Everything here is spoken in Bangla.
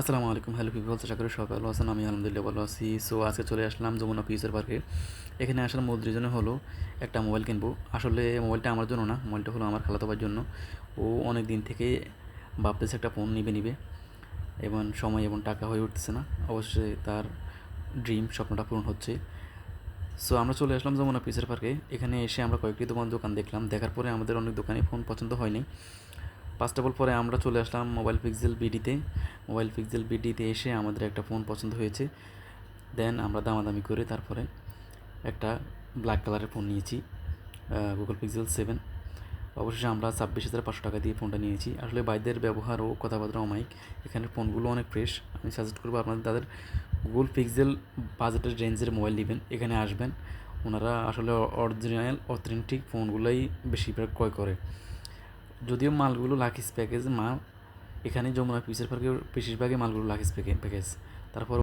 আসসালামু আলাইকুম, হ্যালো পিপল, আশা করি সবাই ভালো আছেন। আমি আলহামদুলিল্লাহ ভালো আছি। সো আজকে চলে আসলাম যমুনা ফিউচার পার্কে। এখানে আসার মূল রিজনে হলো একটা মোবাইল কিনবো। আসলে মোবাইলটা আমার জন্য না, মোবাইলটা হলো আমার খালাতো ভাইয়ের জন্য। ও অনেক দিন থেকে ভাবতেছে একটা ফোন নিবে এবং সময় এবং টাকা হয়ে উঠতেছে না। অবশ্যই তার স্বপ্নটা পূরণ হচ্ছে। সো আমরা চলে আসলাম যমুনা ফিউচার পার্কে। এখানে এসে আমরা কয়েকটি দোকান দেখলাম। দেখার পরে আমাদের অনেক দোকানে ফোন পছন্দ হয়নি। ফার্স্ট অফ অল পরে আমরা চলে আসলাম মোবাইল পিক্সেল বিডিতে এসে আমাদের একটা ফোন পছন্দ হয়েছে। দেন আমরা দামাদামি করে তারপরে একটা ব্ল্যাক কালারের ফোন নিয়েছি, গুগল পিক্সেল 7। অবশেষে আমরা 26,500 টাকা দিয়ে ফোনটা নিয়েছি। আসলে বাইদের ব্যবহার ও কথাবার্তা অমায়িক। এখানের ফোনগুলো অনেক ফ্রেশ। আমি সাজেস্ট করবো আপনাদের তাদের গুগল পিক্সেল বাজেটের রেঞ্জের মোবাইল নেবেন, এখানে আসবেন। ওনারা আসলে অরিজিনাল অথেন্টিক ফোনগুলোই বেশিরভাগ ক্রয় করে। যদিও মালগুলো লাকিস প্যাকেজ মাল, এখানে যমুনা ফিউচার পার্কের বেশিরভাগই মালগুলো লাকিস প্যাকেজ। তারপর